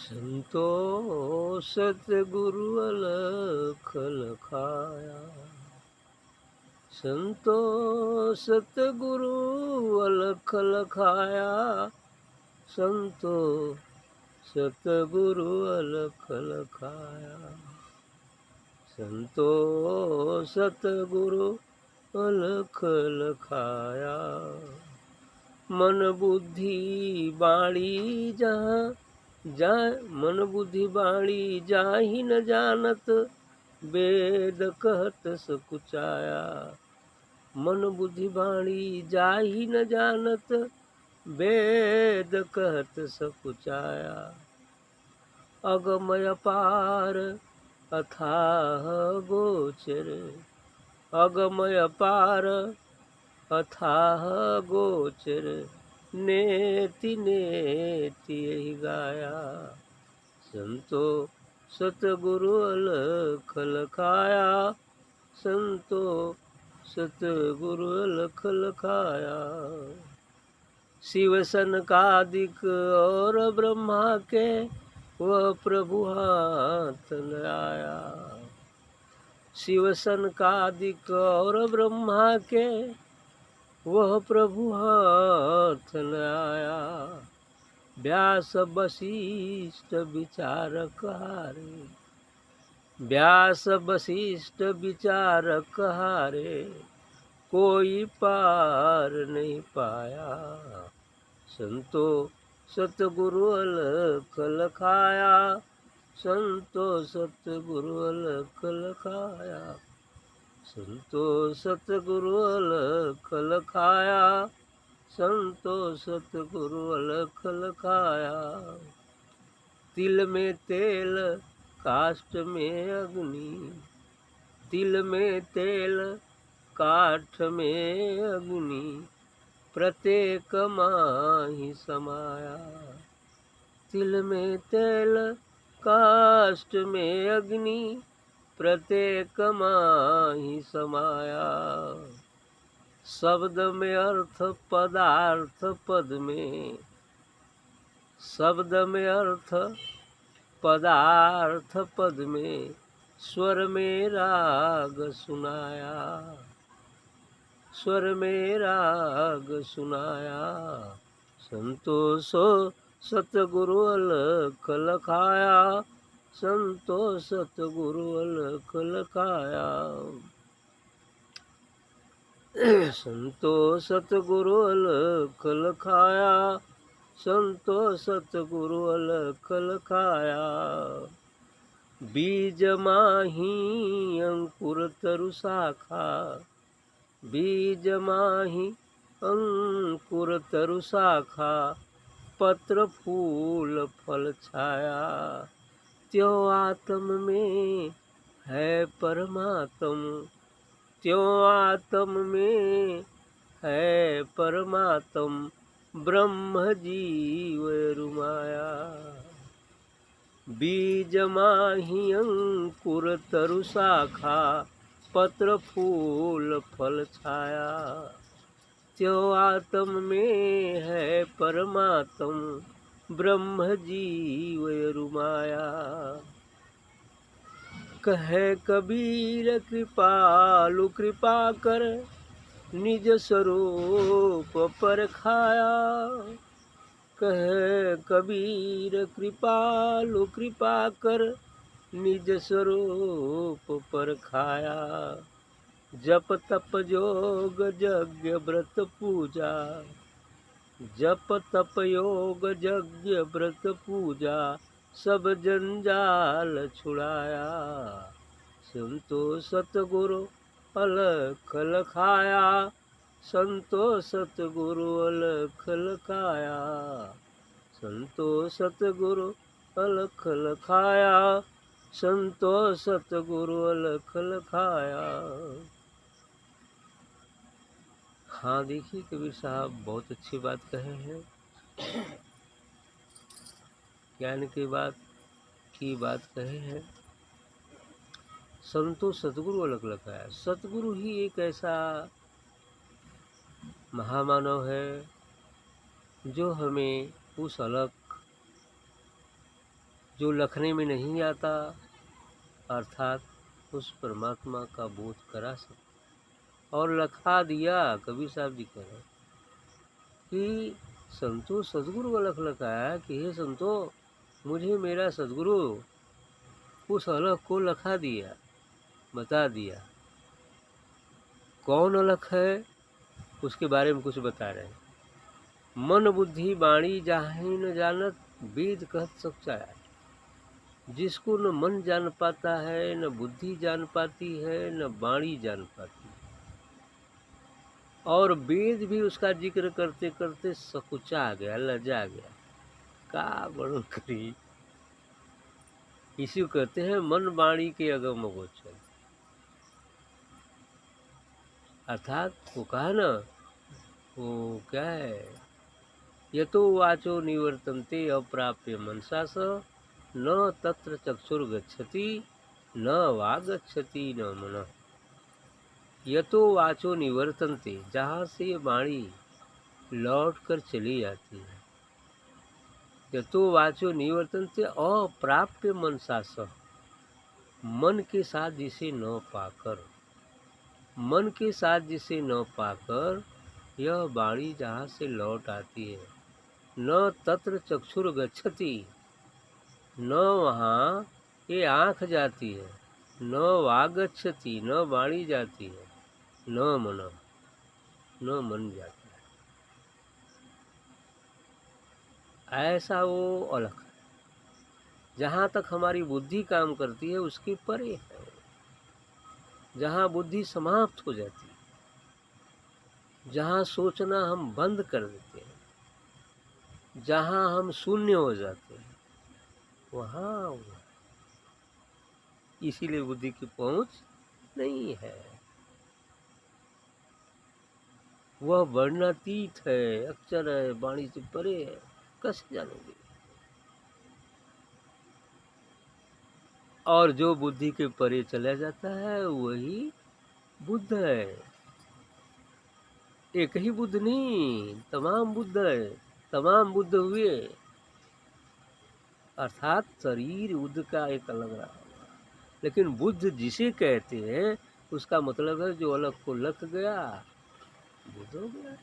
संतो सतगुरु अलख लखाया। संतो सतगुरु अलख लखाया। संतो सतगुरु अलख लखाया। संतो सतगुरु अलख लखाया। मन बुद्धि बाणी जहाँ जा मन बुद्धि बाणी जाहि न जानत, वेद कहत सकुचाया। मन बुद्धि बाणी जाहि न जानत, वेद कहत सकुचाया। अगमय पार अथाह गोचर, अगमय पार अथाह गोचर, नेति नेति यही गाया। संतो सतगुरु अलख लखाया। संतो सतगुरु अलख लखाया। शिव सनकादिक और ब्रह्मा के वह प्रभु हाथ न आया। शिव सनकादिक और ब्रह्मा के वह प्रभु हाथ न आया। व्यास वशिष्ठ विचारक हारे, व्यास वशिष्ठ विचारक हारे, कोई पार नहीं पाया। संतो सतगुरु अलख लखाया। संतो सतगुरु अलख लखाया। संतो सतगुरु अलख लखाया। संतो सतगुरु अलख लखाया। तिल में तेल काष्ठ में अग्नि, तिल में तेल काठ में अग्नि, प्रत्येक माहि समाया। तिल में तेल काष्ठ में अग्नि, प्रत्येक माहि समाया। शब्द में अर्थ पदार्थ पद में, शब्द में अर्थ पदार्थ पद में, स्वर में राग सुनाया। स्वर में राग सुनाया। संतोषो सतगुरु अलख लखाया। संतो सतगुरु अलख लखाया। संतो सतगुरु अलख लखाया। संतो सतगुरु अलख लखाया। बीज माही अंकुर तरु शाखा, बीज माही अंकुर तरु शाखा, पत्र फूल फल छाया। त्यों आत्म में है परमात्म, त्यों आत्म में है परमात्म, ब्रह्म जीव रुमाया। बीज माही अंकुर तरु शाखा, पत्र फूल फल छाया। त्यों आत्म में है परमात्म, ब्रह्म जीव रुमाया। कहे कबीर कृपालु कृपा कर, निज स्वरूप परखाया। कहे कबीर कृपालु कृपा कर, निज स्वरूप परखाया। जप तप योग यज्ञ व्रत पूजा, जप तप योग यज्ञ व्रत पूजा, सब जंजाल छुड़ाया। संतो सतगुरु अलख लखाया। संतो सतगुरु अलख लखाया। संतो सतगुरु अलख लखाया। संतो सतगुरु अलख लखाया। हाँ, देखिए कबीर साहब बहुत अच्छी बात कहे हैं। ज्ञान की बात कहे हैं। संतो सतगुरु अलख लखाया। सतगुरु ही एक ऐसा महामानव है जो हमें उस अलख जो लखने में नहीं आता, अर्थात उस परमात्मा का बोध करा सकता और लखा दिया। कबीर साहब जी कह रहे हैं कि संतो सदगुरु का लख लखाया कि हे संतो, मुझे मेरा सदगुरु उस अलख को लखा दिया, बता दिया। कौन अलख है उसके बारे में कुछ बता रहे हैं। मन बुद्धि बाणी जाहि न जानत, वेद कहत सच्चाया। जिसको न मन जान पाता है, न बुद्धि जान पाती है, न वाणी जान पाती है, और वेद भी उसका जिक्र करते करते सकुचा गया, लजा गया। का वर्णन करी। इसी को कहते हैं मन वाणी के अगम गोचर। अर्थात वो कहा ना, वो क्या है, यतो वाचो निवर्तन्ते अप्राप्य मनसा स, न तत्र चक्षुर्गच्छति न वागच्छति न मनः। यतो वाचो निवर्तन्ते, जहाँ से वाणी लौट कर चली जाती है। यतो वाचो निवर्तन्ते अप्राप्य मनसा स, मन के साथ जिसे न पाकर, मन के साथ जिसे न पाकर यह वाणी जहाँ से लौट आती है, न तत्र चक्षुर गच्छति, न वहाँ ये आँख जाती है, न वागच्छति, न वाणी जाती है, न मन, न मन जाता है। ऐसा वो अलख है। जहाँ तक हमारी बुद्धि काम करती है उसके परे है। जहाँ बुद्धि समाप्त हो जाती है, जहाँ सोचना हम बंद कर देते हैं, जहाँ हम शून्य हो जाते हैं, वहाँ इसीलिए बुद्धि की पहुंच नहीं है। वह वर्णातीत है, अक्षर है, वाणी से परे है, कैसे जानोगे। और जो बुद्धि के परे चला जाता है वही बुद्ध है। एक ही बुद्ध नहीं, तमाम बुद्ध है, तमाम बुद्ध हुए। अर्थात शरीर बुद्ध का एक अलग रहा, लेकिन बुद्ध जिसे कहते हैं उसका मतलब है जो अलग को लग गया, बुद्ध हो गया,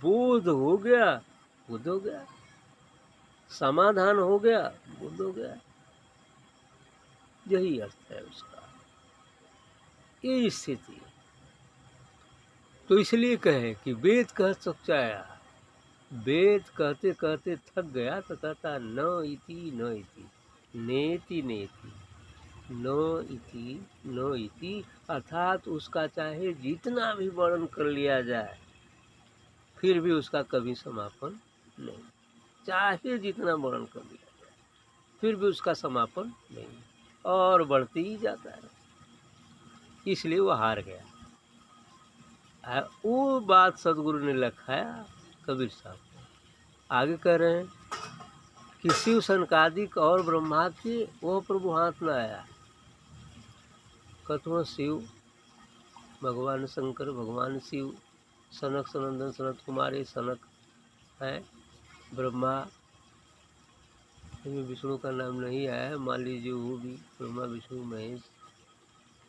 बोध हो गया, बुद्ध हो गया, समाधान हो गया, बुद्ध हो गया। यही अर्थ है उसका, ये स्थिति। तो इसलिए कहे कि वेद कह सच्चाया। वेद कहते कहते थक गया तो कहता न इति न इति, नेति नेति, न इति न इति। अर्थात उसका चाहे जितना भी वर्णन कर लिया जाए फिर भी उसका कभी समापन नहीं। चाहे जितना वर्णन कर लिया जाए फिर भी उसका समापन नहीं, और बढ़ते ही जाता है। इसलिए वो हार गया। वो बात सदगुरु ने लिखाया कबीर साहब। आगे कह रहे हैं कि शिव सनकादिक और ब्रह्मा के वो प्रभु हाथ न आया। कथवा शिव, भगवान शंकर, भगवान शिव, सनक सनंदन सनत कुमारी सनक है। ब्रह्मा में विष्णु का नाम नहीं आया है, मान लीजिए वो भी ब्रह्मा विष्णु महेश।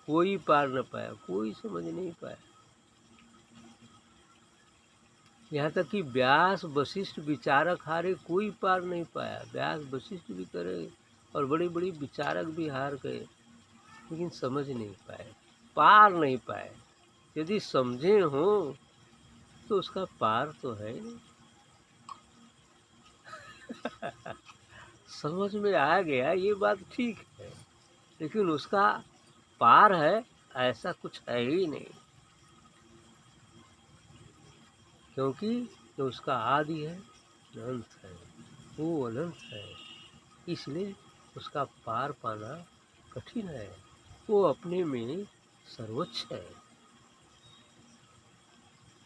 कोई पार न पाया, कोई समझ नहीं पाया। यहाँ तक कि व्यास वशिष्ठ विचारक हारे, कोई पार नहीं पाया। व्यास वशिष्ठ भी करे और बड़ी बड़ी विचारक भी हार गए, लेकिन समझ नहीं पाए, पार नहीं पाए। यदि समझे हो तो उसका पार तो है नहीं। समझ में आ गया ये बात ठीक है, लेकिन उसका पार है ऐसा कुछ है ही नहीं, क्योंकि जो उसका आदि है, अनंत है, वो अनंत है। इसलिए उसका पार पाना कठिन है। वो अपने में सर्वोच्च है।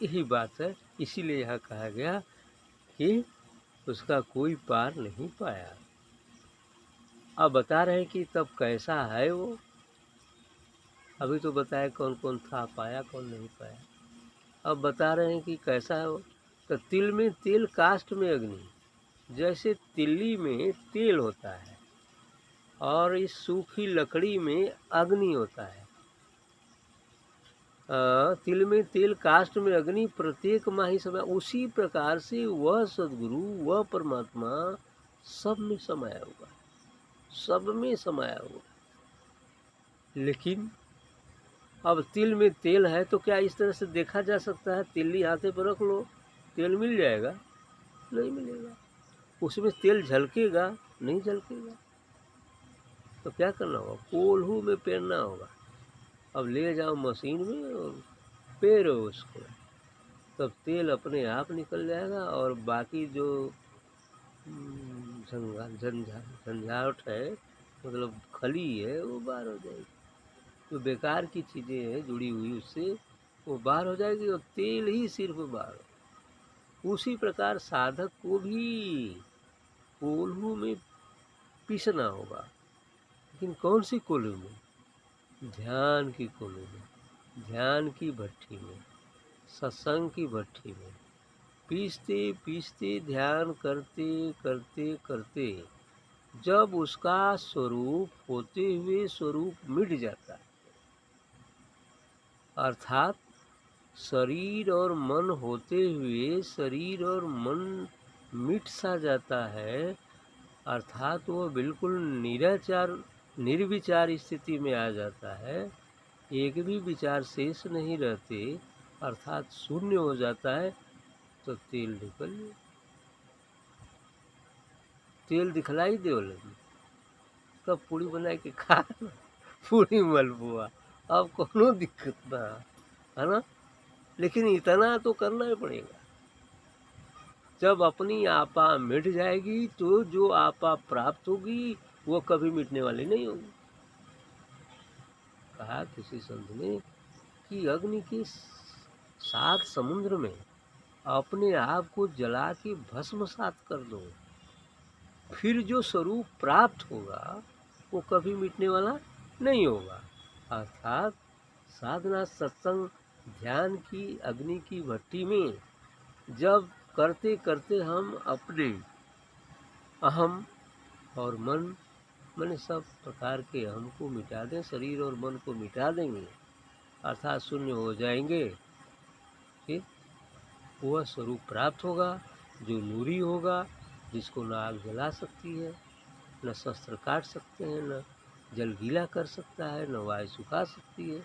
यही बात है। इसीलिए यहाँ कहा गया कि उसका कोई पार नहीं पाया। अब बता रहे हैं कि तब कैसा है वो। अभी तो बताया कौन कौन था, पाया कौन नहीं पाया। अब बता रहे हैं कि कैसा है वो। तो तिल में तेल, काष्ठ में अग्नि। जैसे तिल्ली में तेल होता है और इस सूखी लकड़ी में अग्नि होता है। तिल में तेल, काष्ठ में अग्नि, प्रत्येक माही समय, उसी प्रकार से वह सदगुरु, वह परमात्मा सब में समाया हुआ, सब में समाया हुआ। लेकिन अब तिल में तेल है तो क्या इस तरह से देखा जा सकता है? तिल्ली हाथे पर रख लो, तेल मिल जाएगा? नहीं मिलेगा। उसमें तेल झलकेगा? नहीं झलकेगा। तो क्या करना होगा? कोल्हू में पेरना होगा। अब ले जाओ मशीन में और पेरो उसको, तब तेल अपने आप निकल जाएगा और बाकी जो झंझाट है, मतलब खली है, वो बाहर हो जाएगी। जो बेकार की चीज़ें हैं जुड़ी हुई उससे, वो बाहर हो जाएगी और तेल ही सिर्फ बाहर। उसी प्रकार साधक को भी कोल्हू में पीसना होगा। लेकिन कौन सी कोल्हू में? ध्यान की कोल्हू में, ध्यान की भट्ठी में, सत्संग की भट्ठी में। पीसते पीसते, ध्यान करते करते करते, जब उसका स्वरूप होते हुए स्वरूप मिट जाता है, अर्थात शरीर और मन होते हुए शरीर और मन मिट सा जाता है, अर्थात वो बिल्कुल निराचार, निर्विचार स्थिति में आ जाता है, एक भी विचार शेष नहीं रहते, अर्थात शून्य हो जाता है, तो तेल निकल, तेल दिखलाई दे लगी। कब पूड़ी बना के खा पूरी मलपुआ, अब कोनो दिक्कत ना, है ना? लेकिन इतना तो करना ही पड़ेगा। जब अपनी आपा मिट जाएगी तो जो आपा प्राप्त होगी वो कभी मिटने वाली नहीं होगी। कहा किसी संत ने कि अग्नि के 7 समुद्र में अपने आप को जला के भस्मसात कर दो, फिर जो स्वरूप प्राप्त होगा वो कभी मिटने वाला नहीं होगा। अर्थात साधना, सत्संग, ध्यान की अग्नि की भट्टी में जब करते करते हम अपने अहम और मन सब प्रकार के अहम को मिटा दें, शरीर और मन को मिटा देंगे, अर्थात शून्य हो जाएंगे, फिर वह स्वरूप प्राप्त होगा जो नूरी होगा, जिसको न आग जला सकती है, न शस्त्र काट सकते हैं, न जल गीला कर सकता है, न वायु सुखा सकती है।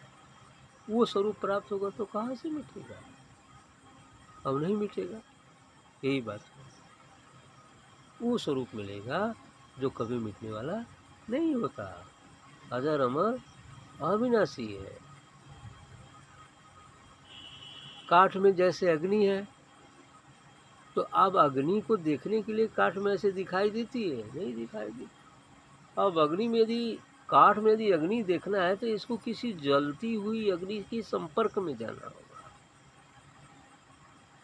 वो स्वरूप प्राप्त होगा तो कहाँ से मिटेगा? अब नहीं मिटेगा। यही बात है। वो स्वरूप मिलेगा जो कभी मिटने वाला नहीं होता, अजर अमर अविनाशी है। काठ में जैसे अग्नि है, तो अब अग्नि को देखने के लिए काठ में ऐसे दिखाई देती है? नहीं दिखाई देती। अब अग्नि में यदि, काठ में यदि अग्नि देखना है तो इसको किसी जलती हुई अग्नि के संपर्क में जाना होगा।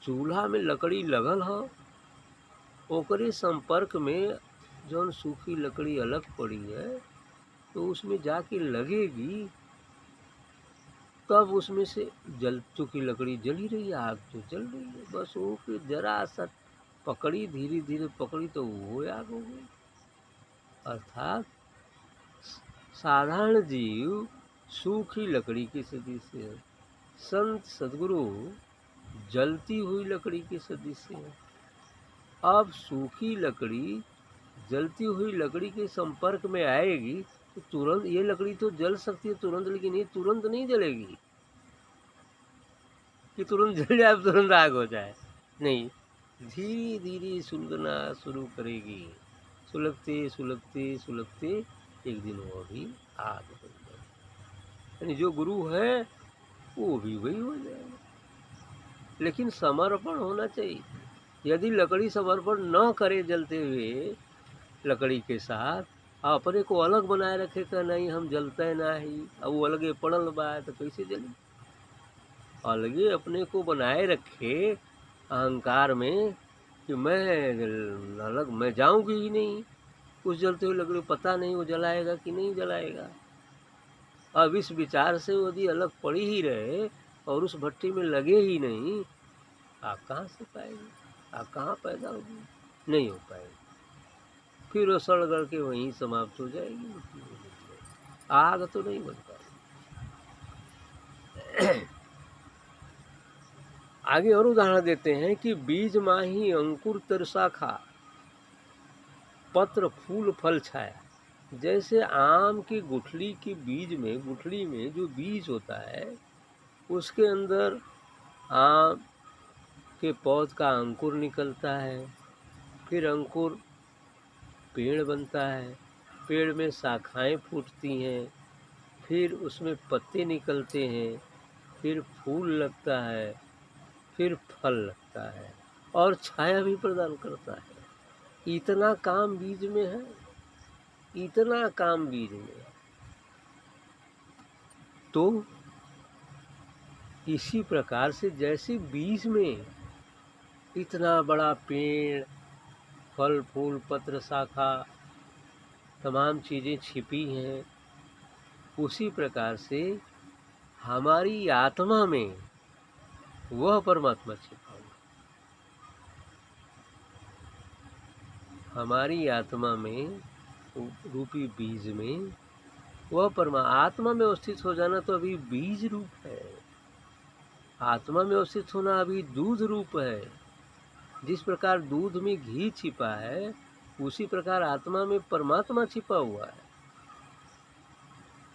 चूल्हा में लकड़ी लगल हो, ओकरे संपर्क में जौन सूखी लकड़ी अलग पड़ी है तो उसमें जाके लगेगी, तब उसमें से जल, चूँकि लकड़ी जल ही रही है, आग तो जल रही है, बस वो जरा सा पकड़ी, धीरे धीरे पकड़ी तो वो आग हो गई। अर्थात साधारण जीव सूखी लकड़ी की सदृश है, संत सदगुरु जलती हुई लकड़ी के सदृश है। अब सूखी लकड़ी जलती हुई लकड़ी के संपर्क में आएगी तो तुरंत, ये लकड़ी तो जल सकती है तुरंत, लेकिन ये तुरंत नहीं जलेगी कि तुरंत जल जाए, तुरंत आग हो जाए, नहीं, धीरे धीरे सुलगना शुरू करेगी। सुलगते सुलगते सुलगते एक दिन वो भी आग बन जाए। यानी जो गुरु है वो भी वही हो जाएगा। लेकिन समर्पण होना चाहिए। यदि लकड़ी समर्पण न करे जलते हुए लकड़ी के साथ, अपने को अलग बनाए रखे का नहीं हम जलते ना ही, अब वो अलगे पड़ल बा तो कैसे जली? अलगे अपने को बनाए रखे अहंकार में कि मैं अलग, मैं जाऊंगी ही नहीं, उस जलते हुए लकड़ी पता नहीं वो जलाएगा कि नहीं जलाएगा। अब इस विचार से यदि अलग पड़ी ही रहे और उस भट्टी में लगे ही नहीं, आग कहाँ से पाएगी? आग कहाँ पैदा होगी? नहीं हो पाएगी, फिर वो सड़ गड़ के वहीं समाप्त हो जाएगी। आग तो नहीं बन पाएगी। आगे और उदाहरण देते हैं कि बीज माही अंकुर तर शाखा, पत्र फूल फल छाया। जैसे आम की गुठली के बीज में, गुठली में जो बीज होता है उसके अंदर आम के पौध का अंकुर निकलता है, फिर अंकुर पेड़ बनता है, पेड़ में शाखाएं फूटती हैं, फिर उसमें पत्ते निकलते हैं, फिर फूल लगता है, फिर फल लगता है और छाया भी प्रदान करता है। इतना काम बीज में है, इतना काम बीज में है। तो इसी प्रकार से जैसे बीज में इतना बड़ा पेड़, फल फूल पत्र शाखा तमाम चीज़ें छिपी हैं, उसी प्रकार से हमारी आत्मा में वह परमात्मा छिपा हुआ। हमारी आत्मा में रूपी बीज में वह आत्मा में अवस्थित हो जाना तो अभी बीज रूप है। आत्मा में अवस्थित होना अभी दूध रूप है। जिस प्रकार दूध में घी छिपा है, उसी प्रकार आत्मा में परमात्मा छिपा हुआ है।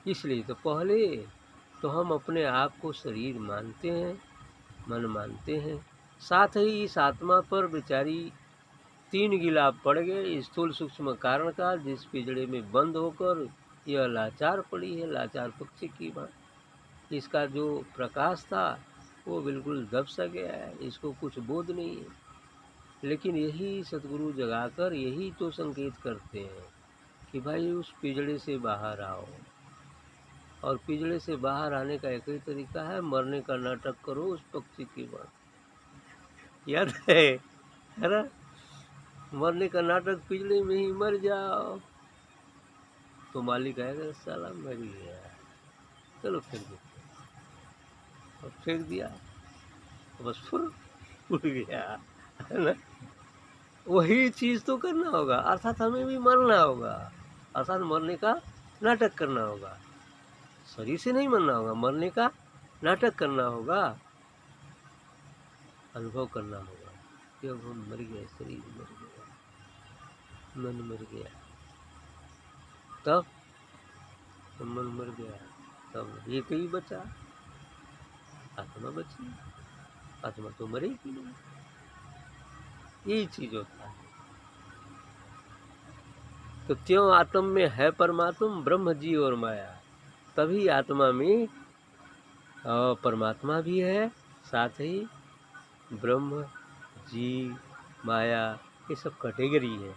इसलिए तो पहले तो हम अपने आप को शरीर मानते हैं, मन मानते हैं, साथ ही इस आत्मा पर बेचारी 3 गिलाफ पड़ गए स्थूल सूक्ष्म कारण का, जिस पिंजड़े में बंद होकर यह लाचार पड़ी है, लाचार पक्षी की बात। इसका जो प्रकाश था वो बिल्कुल दब सा गया है, इसको कुछ बोध नहीं है। लेकिन यही सतगुरु जगाकर यही तो संकेत करते हैं कि भाई उस पिंजड़े से बाहर आओ। और पिंजड़े से बाहर आने का एक ही तरीका है, मरने का नाटक करो उस पक्षी की बात। याद है ना? मरने का नाटक, पिंजड़े में ही मर जाओ। तो मालिक आएगा, साला मर गया, चलो फेंक दो। और फेंक दिया तो बस फुर उड़ गया, है ना? वही चीज़ तो करना होगा, अर्थात हमें भी मरना होगा, अर्थात मरने का नाटक करना होगा। शरीर से नहीं मरना होगा, मरने का नाटक करना होगा, अनुभव करना होगा कि अब हम मर गए, शरीर मर गया, मन मर गया। तब मन मर गया, तब एक ही बचा, आत्मा बची। आत्मा तो मरेगी नहीं, यही चीज होता है। तो त्यों आत्म में है परमात्मा, ब्रह्म जीव और माया। तभी आत्मा में परमात्मा भी है, साथ ही ब्रह्म जीव माया ये सब कैटेगरी है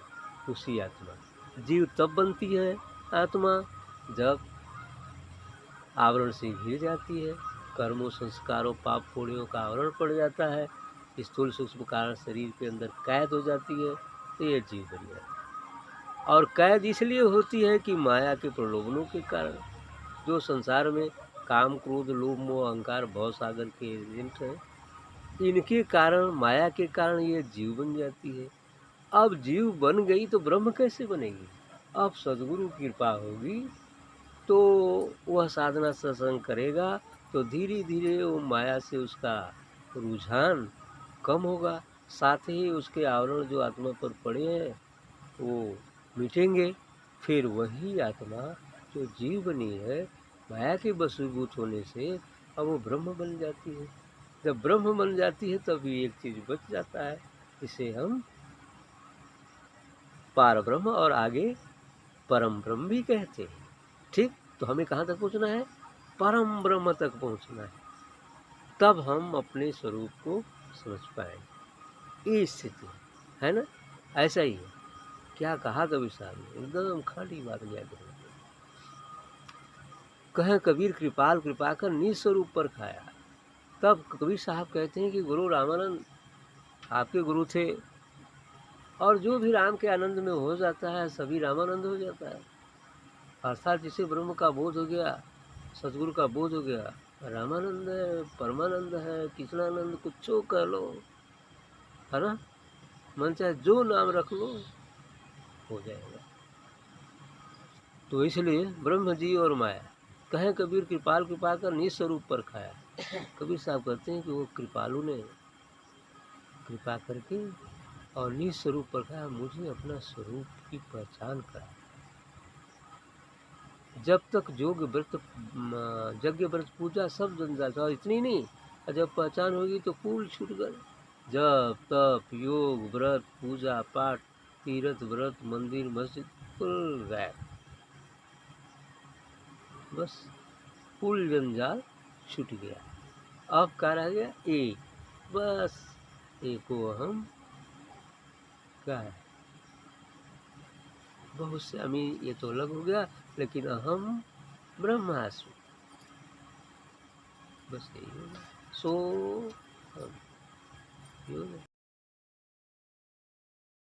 उसी आत्मा। जीव तब बनती है आत्मा जब आवरण से घिर जाती है, कर्मों संस्कारों पाप पुण्यों का आवरण पड़ जाता है, स्थूल सूक्ष्म कारण शरीर के अंदर कैद हो जाती है, तो ये जीव बन जाती है। और कैद इसलिए होती है कि माया के प्रलोभनों के कारण, जो संसार में काम क्रोध लोभ मोह अहंकार भव सागर के एजेंट हैं, इनके कारण, माया के कारण ये जीव बन जाती है। अब जीव बन गई तो ब्रह्म कैसे बनेगी? अब सद्गुरु की कृपा होगी तो वह साधना सत्संग करेगा तो धीरे धीरे वो माया से उसका रुझान कम होगा, साथ ही उसके आवरण जो आत्मा पर पड़े हैं वो मिटेंगे। फिर वही आत्मा जो जीव बनी है माया के वशीभूत होने से, अब वो ब्रह्म बन जाती है। जब ब्रह्म बन जाती है तभी एक चीज बच जाता है, इसे हम पार ब्रह्म और आगे परम ब्रह्म भी कहते हैं। ठीक, तो हमें कहाँ तक पहुँचना है? परम ब्रह्म तक पहुँचना है, तब हम अपने स्वरूप को समझ पाएंगे। ये स्थिति है ना, ऐसा ही है। क्या कहा कबीर साहब ने, एकदम खाली बात याद रखो। कहें कबीर कृपाल कृपा कर निज स्वरूप पर खाया। तब कबीर साहब कहते हैं कि गुरु रामानंद आपके गुरु थे, और जो भी राम के आनंद में हो जाता है सभी रामानंद हो जाता है। अर्थात जिसे ब्रह्म का बोध हो गया, सतगुरु का बोध हो गया, रामानंद है, परमानंद है, कृष्णानंद, कुछ कह लो, है ना? मन चाहे जो नाम रख लो हो जाएगा। तो इसलिए ब्रह्म जी और माया, कहें कबीर कृपाल कृपा कर निज स्वरूप पर खाया। कबीर साहब कहते हैं कि वो कृपालु ने कृपा करके और निज स्वरूप पर खाया, मुझे अपना स्वरूप की पहचान करा। जब तक योग व्रत यज्ञ व्रत पूजा सब जन जाता, और इतनी नहीं, और जब पहचान होगी तो कुल छूट गए। जब तप योग व्रत पूजा पाठ तीर्थ व्रत मंदिर मस्जिद कुल गए, बस कुल जंजाल छूट गया। अब क्या रह गया? एक, बस एको अहम क्या है, बहुत से अमीर ये तो अलग हो गया, लेकिन अहम ब्रह्मास्मि, बस यही होगा। सो हम योग